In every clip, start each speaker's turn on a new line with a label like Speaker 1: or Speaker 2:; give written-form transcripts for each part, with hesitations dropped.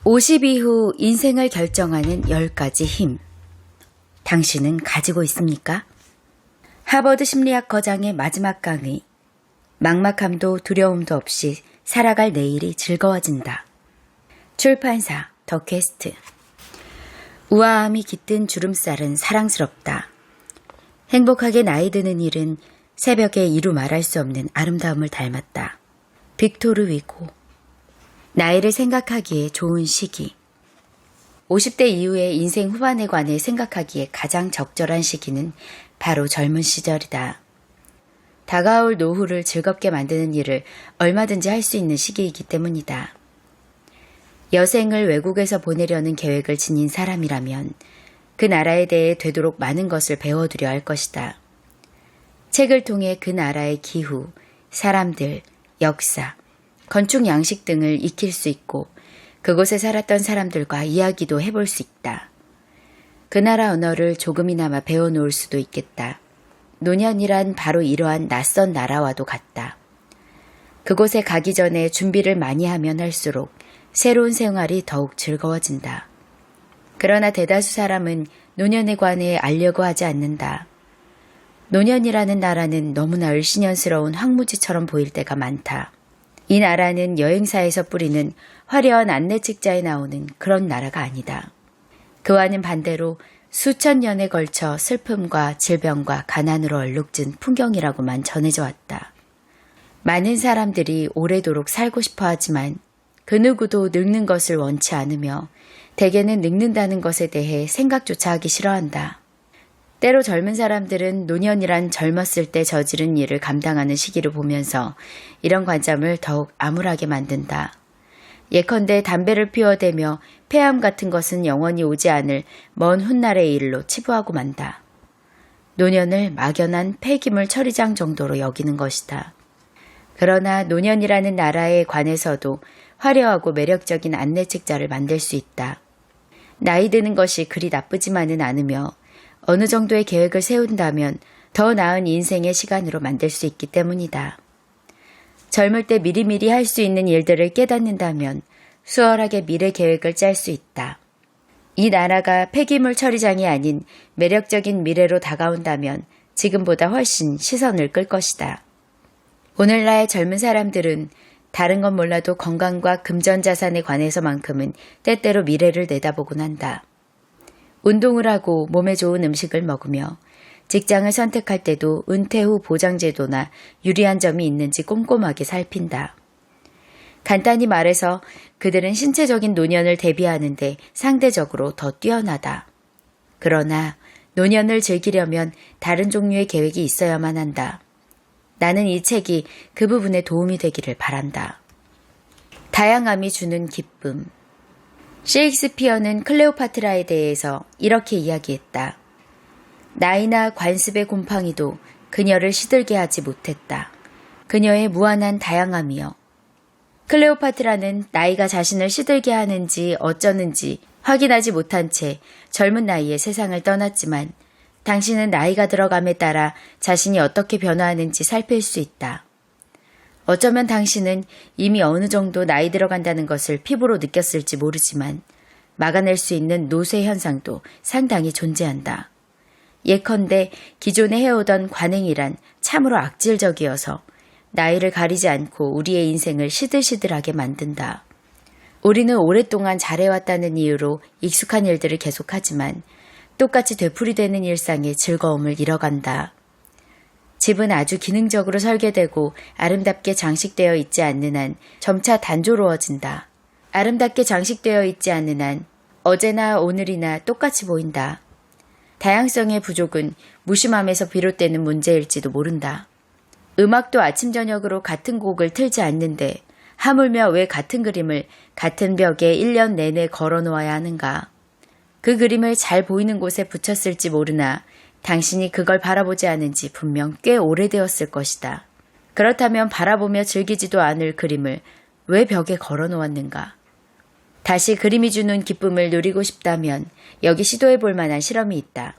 Speaker 1: 50 이후 인생을 결정하는 10가지 힘. 당신은 가지고 있습니까? 하버드 심리학 거장의 마지막 강의. 막막함도 두려움도 없이 살아갈 내일이 즐거워진다. 출판사 더 퀘스트. 우아함이 깃든 주름살은 사랑스럽다. 행복하게 나이 드는 일은 새벽에 이루 말할 수 없는 아름다움을 닮았다. 빅토르 위고. 나이를 생각하기에 좋은 시기. 50대 이후의 인생 후반에 관해 생각하기에 가장 적절한 시기는 바로 젊은 시절이다. 다가올 노후를 즐겁게 만드는 일을 얼마든지 할 수 있는 시기이기 때문이다. 여생을 외국에서 보내려는 계획을 지닌 사람이라면 그 나라에 대해 되도록 많은 것을 배워두려 할 것이다. 책을 통해 그 나라의 기후, 사람들, 역사, 건축 양식 등을 익힐 수 있고 그곳에 살았던 사람들과 이야기도 해볼 수 있다. 그 나라 언어를 조금이나마 배워놓을 수도 있겠다. 노년이란 바로 이러한 낯선 나라와도 같다. 그곳에 가기 전에 준비를 많이 하면 할수록 새로운 생활이 더욱 즐거워진다. 그러나 대다수 사람은 노년에 관해 알려고 하지 않는다. 노년이라는 나라는 너무나 을씨년스러운 황무지처럼 보일 때가 많다. 이 나라는 여행사에서 뿌리는 화려한 안내책자에 나오는 그런 나라가 아니다. 그와는 반대로 수천 년에 걸쳐 슬픔과 질병과 가난으로 얼룩진 풍경이라고만 전해져 왔다. 많은 사람들이 오래도록 살고 싶어 하지만 그 누구도 늙는 것을 원치 않으며 대개는 늙는다는 것에 대해 생각조차 하기 싫어한다. 때로 젊은 사람들은 노년이란 젊었을 때 저지른 일을 감당하는 시기를 보면서 이런 관점을 더욱 암울하게 만든다. 예컨대 담배를 피워대며 폐암 같은 것은 영원히 오지 않을 먼 훗날의 일로 치부하고 만다. 노년을 막연한 폐기물 처리장 정도로 여기는 것이다. 그러나 노년이라는 나라에 관해서도 화려하고 매력적인 안내책자를 만들 수 있다. 나이 드는 것이 그리 나쁘지만은 않으며 어느 정도의 계획을 세운다면 더 나은 인생의 시간으로 만들 수 있기 때문이다. 젊을 때 미리미리 할 수 있는 일들을 깨닫는다면 수월하게 미래 계획을 짤 수 있다. 이 나라가 폐기물 처리장이 아닌 매력적인 미래로 다가온다면 지금보다 훨씬 시선을 끌 것이다. 오늘날 젊은 사람들은 다른 건 몰라도 건강과 금전자산에 관해서만큼은 때때로 미래를 내다보곤 한다. 운동을 하고 몸에 좋은 음식을 먹으며 직장을 선택할 때도 은퇴 후 보장제도나 유리한 점이 있는지 꼼꼼하게 살핀다. 간단히 말해서 그들은 신체적인 노년을 대비하는데 상대적으로 더 뛰어나다. 그러나 노년을 즐기려면 다른 종류의 계획이 있어야만 한다. 나는 이 책이 그 부분에 도움이 되기를 바란다. 다양함이 주는 기쁨. 셰익스피어는 클레오파트라에 대해서 이렇게 이야기했다. 나이나 관습의 곰팡이도 그녀를 시들게 하지 못했다. 그녀의 무한한 다양함이여. 클레오파트라는 나이가 자신을 시들게 하는지 어쩌는지 확인하지 못한 채 젊은 나이에 세상을 떠났지만 당신은 나이가 들어감에 따라 자신이 어떻게 변화하는지 살필 수 있다. 어쩌면 당신은 이미 어느 정도 나이 들어간다는 것을 피부로 느꼈을지 모르지만 막아낼 수 있는 노쇠 현상도 상당히 존재한다. 예컨대 기존에 해오던 관행이란 참으로 악질적이어서 나이를 가리지 않고 우리의 인생을 시들시들하게 만든다. 우리는 오랫동안 잘해왔다는 이유로 익숙한 일들을 계속하지만 똑같이 되풀이되는 일상의 즐거움을 잃어간다. 집은 아주 기능적으로 설계되고 아름답게 장식되어 있지 않는 한 점차 단조로워진다. 아름답게 장식되어 있지 않는 한 어제나 오늘이나 똑같이 보인다. 다양성의 부족은 무심함에서 비롯되는 문제일지도 모른다. 음악도 아침 저녁으로 같은 곡을 틀지 않는데 하물며 왜 같은 그림을 같은 벽에 1년 내내 걸어놓아야 하는가. 그 그림을 잘 보이는 곳에 붙였을지 모르나 당신이 그걸 바라보지 않은 지 분명 꽤 오래되었을 것이다. 그렇다면 바라보며 즐기지도 않을 그림을 왜 벽에 걸어놓았는가? 다시 그림이 주는 기쁨을 누리고 싶다면 여기 시도해볼 만한 실험이 있다.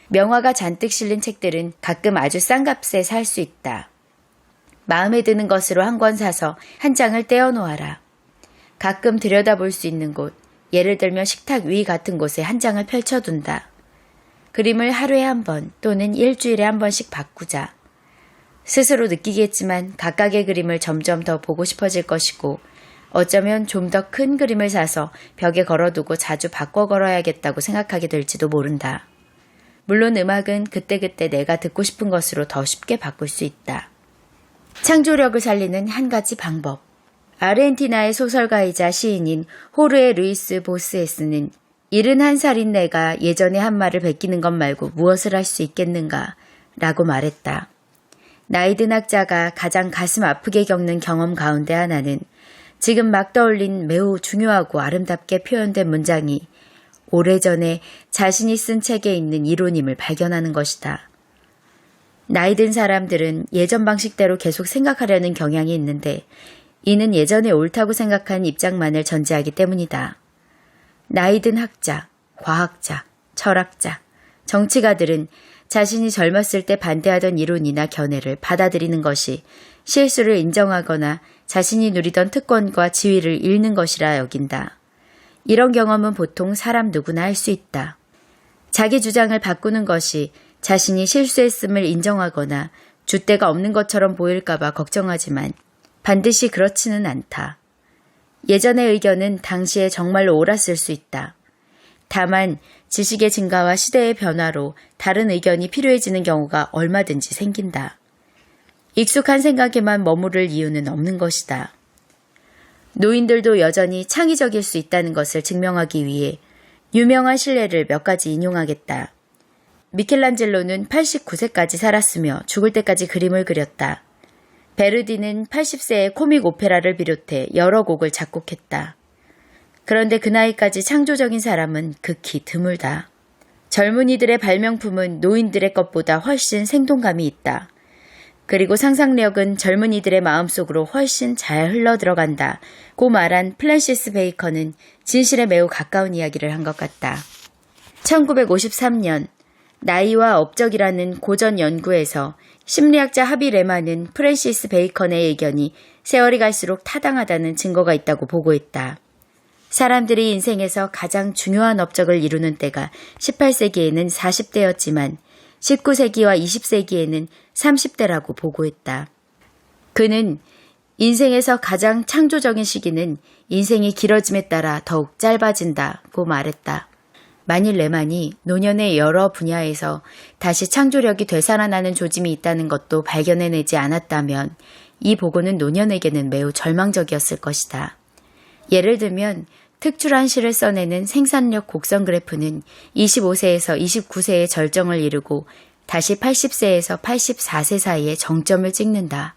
Speaker 1: 명화가 잔뜩 실린 책들은 가끔 아주 싼 값에 살 수 있다. 마음에 드는 것으로 한 권 사서 한 장을 떼어 놓아라. 가끔 들여다볼 수 있는 곳, 예를 들면 식탁 위 같은 곳에 한 장을 펼쳐둔다. 그림을 하루에 한 번 또는 일주일에 한 번씩 바꾸자. 스스로 느끼겠지만 각각의 그림을 점점 더 보고 싶어질 것이고 어쩌면 좀 더 큰 그림을 사서 벽에 걸어두고 자주 바꿔 걸어야겠다고 생각하게 될지도 모른다. 물론 음악은 그때그때 내가 듣고 싶은 것으로 더 쉽게 바꿀 수 있다. 창조력을 살리는 한 가지 방법. 아르헨티나의 소설가이자 시인인 호르헤 루이스 보스에스는 71살인 내가 예전에 한 말을 베끼는 것 말고 무엇을 할 수 있겠는가 라고 말했다. 나이든 학자가 가장 가슴 아프게 겪는 경험 가운데 하나는 지금 막 떠올린 매우 중요하고 아름답게 표현된 문장이 오래전에 자신이 쓴 책에 있는 이론임을 발견하는 것이다. 나이 든 사람들은 예전 방식대로 계속 생각하려는 경향이 있는데 이는 예전에 옳다고 생각한 입장만을 전제하기 때문이다. 나이 든 학자, 과학자, 철학자, 정치가들은 자신이 젊었을 때 반대하던 이론이나 견해를 받아들이는 것이 실수를 인정하거나 자신이 누리던 특권과 지위를 잃는 것이라 여긴다. 이런 경험은 보통 사람 누구나 할 수 있다. 자기 주장을 바꾸는 것이 자신이 실수했음을 인정하거나 줏대가 없는 것처럼 보일까봐 걱정하지만 반드시 그렇지는 않다. 예전의 의견은 당시에 정말로 옳았을 수 있다. 다만 지식의 증가와 시대의 변화로 다른 의견이 필요해지는 경우가 얼마든지 생긴다. 익숙한 생각에만 머무를 이유는 없는 것이다. 노인들도 여전히 창의적일 수 있다는 것을 증명하기 위해 유명한 실례를 몇 가지 인용하겠다. 미켈란젤로는 89세까지 살았으며 죽을 때까지 그림을 그렸다. 베르디는 80세에 코믹 오페라를 비롯해 여러 곡을 작곡했다. 그런데 그 나이까지 창조적인 사람은 극히 드물다. 젊은이들의 발명품은 노인들의 것보다 훨씬 생동감이 있다. 그리고 상상력은 젊은이들의 마음속으로 훨씬 잘 흘러들어간다. 고 말한 프랜시스 베이컨은 진실에 매우 가까운 이야기를 한 것 같다. 1953년 나이와 업적이라는 고전 연구에서 심리학자 하비 레만은 프랜시스 베이컨의 의견이 세월이 갈수록 타당하다는 증거가 있다고 보고했다. 사람들이 인생에서 가장 중요한 업적을 이루는 때가 18세기에는 40대였지만 19세기와 20세기에는 30대라고 보고했다. 그는 인생에서 가장 창조적인 시기는 인생이 길어짐에 따라 더욱 짧아진다고 말했다. 만일 레만이 노년의 여러 분야에서 다시 창조력이 되살아나는 조짐이 있다는 것도 발견해내지 않았다면 이 보고는 노년에게는 매우 절망적이었을 것이다. 예를 들면 특출한 시를 써내는 생산력 곡선 그래프는 25세에서 29세의 절정을 이루고 다시 80세에서 84세 사이에 정점을 찍는다.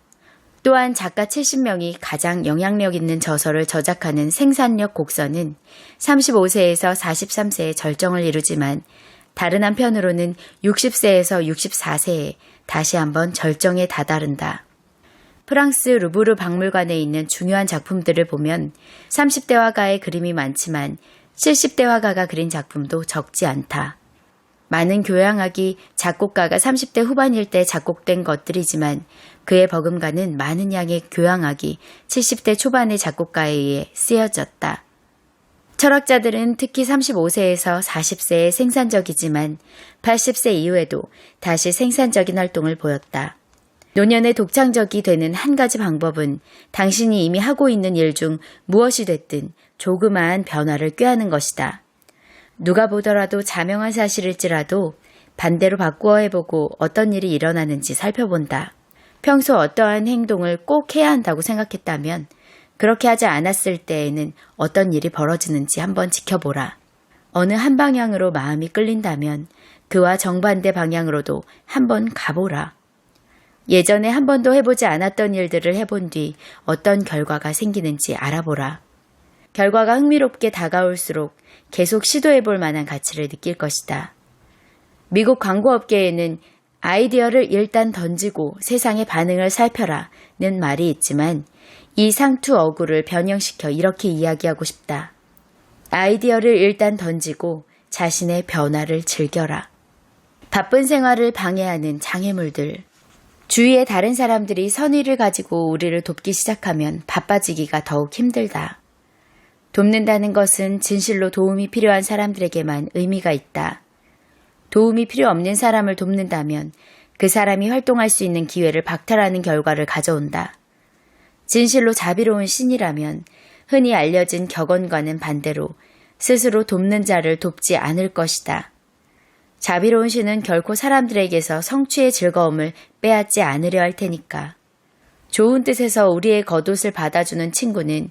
Speaker 1: 또한 작가 70명이 가장 영향력 있는 저서를 저작하는 생산력 곡선은 35세에서 43세의 절정을 이루지만 다른 한편으로는 60세에서 64세에 다시 한번 절정에 다다른다. 프랑스 루브르 박물관에 있는 중요한 작품들을 보면 30대 화가의 그림이 많지만 70대 화가가 그린 작품도 적지 않다. 많은 교향악이 작곡가가 30대 후반일 때 작곡된 것들이지만 그의 버금가는 많은 양의 교향악이 70대 초반의 작곡가에 의해 쓰여졌다. 철학자들은 특히 35세에서 40세에 생산적이지만 80세 이후에도 다시 생산적인 활동을 보였다. 노년에 독창적이 되는 한 가지 방법은 당신이 이미 하고 있는 일 중 무엇이 됐든 조그마한 변화를 꾀하는 것이다. 누가 보더라도 자명한 사실일지라도 반대로 바꾸어 해보고 어떤 일이 일어나는지 살펴본다. 평소 어떠한 행동을 꼭 해야 한다고 생각했다면 그렇게 하지 않았을 때에는 어떤 일이 벌어지는지 한번 지켜보라. 어느 한 방향으로 마음이 끌린다면 그와 정반대 방향으로도 한번 가보라. 예전에 한 번도 해보지 않았던 일들을 해본 뒤 어떤 결과가 생기는지 알아보라. 결과가 흥미롭게 다가올수록 계속 시도해볼 만한 가치를 느낄 것이다. 미국 광고업계에는 아이디어를 일단 던지고 세상의 반응을 살펴라는 말이 있지만 이 상투 어구를 변형시켜 이렇게 이야기하고 싶다. 아이디어를 일단 던지고 자신의 변화를 즐겨라. 바쁜 생활을 방해하는 장애물들. 주위의 다른 사람들이 선의를 가지고 우리를 돕기 시작하면 바빠지기가 더욱 힘들다. 돕는다는 것은 진실로 도움이 필요한 사람들에게만 의미가 있다. 도움이 필요 없는 사람을 돕는다면 그 사람이 활동할 수 있는 기회를 박탈하는 결과를 가져온다. 진실로 자비로운 신이라면 흔히 알려진 격언과는 반대로 스스로 돕는 자를 돕지 않을 것이다. 자비로운 신은 결코 사람들에게서 성취의 즐거움을 빼앗지 않으려 할 테니까. 좋은 뜻에서 우리의 겉옷을 받아주는 친구는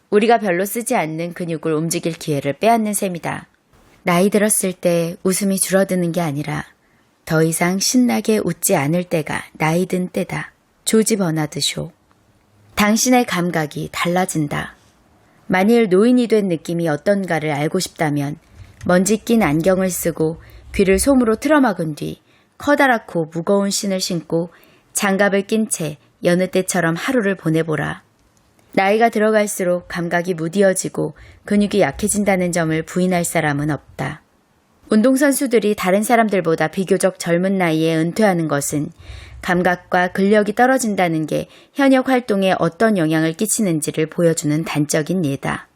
Speaker 1: 우리가 별로 쓰지 않는 근육을 움직일 기회를 빼앗는 셈이다. 나이 들었을 때 웃음이 줄어드는 게 아니라 더 이상 신나게 웃지 않을 때가 나이 든 때다. 조지 버나드 쇼. 당신의 감각이 달라진다. 만일 노인이 된 느낌이 어떤가를 알고 싶다면 먼지 낀 안경을 쓰고 귀를 솜으로 틀어막은 뒤 커다랗고 무거운 신을 신고 장갑을 낀 채 여느 때처럼 하루를 보내보라. 나이가 들어갈수록 감각이 무디어지고 근육이 약해진다는 점을 부인할 사람은 없다. 운동선수들이 다른 사람들보다 비교적 젊은 나이에 은퇴하는 것은 감각과 근력이 떨어진다는 게 현역 활동에 어떤 영향을 끼치는지를 보여주는 단적인 예다.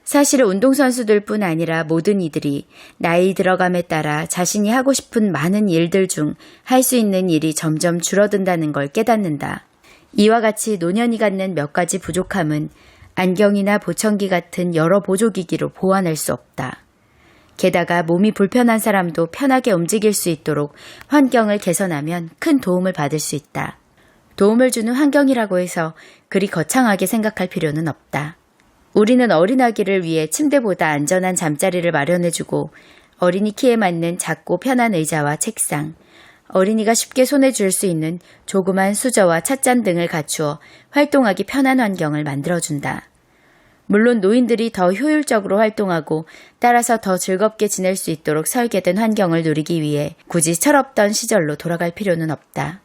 Speaker 1: 사실 운동선수들뿐 아니라 모든 이들이 나이 들어감에 따라 자신이 하고 싶은 많은 일들 중 할 수 있는 일이 점점 줄어든다는 걸 깨닫는다. 이와 같이 노년이 갖는 몇 가지 부족함은 안경이나 보청기 같은 여러 보조기기로 보완할 수 없다. 게다가 몸이 불편한 사람도 편하게 움직일 수 있도록 환경을 개선하면 큰 도움을 받을 수 있다. 도움을 주는 환경이라고 해서 그리 거창하게 생각할 필요는 없다. 우리는 어린아기를 위해 침대보다 안전한 잠자리를 마련해주고 어린이 키에 맞는 작고 편한 의자와 책상, 어린이가 쉽게 손에 쥘 수 있는 조그만 수저와 찻잔 등을 갖추어 활동하기 편한 환경을 만들어준다. 물론 노인들이 더 효율적으로 활동하고 따라서 더 즐겁게 지낼 수 있도록 설계된 환경을 누리기 위해 굳이 철없던 시절로 돌아갈 필요는 없다.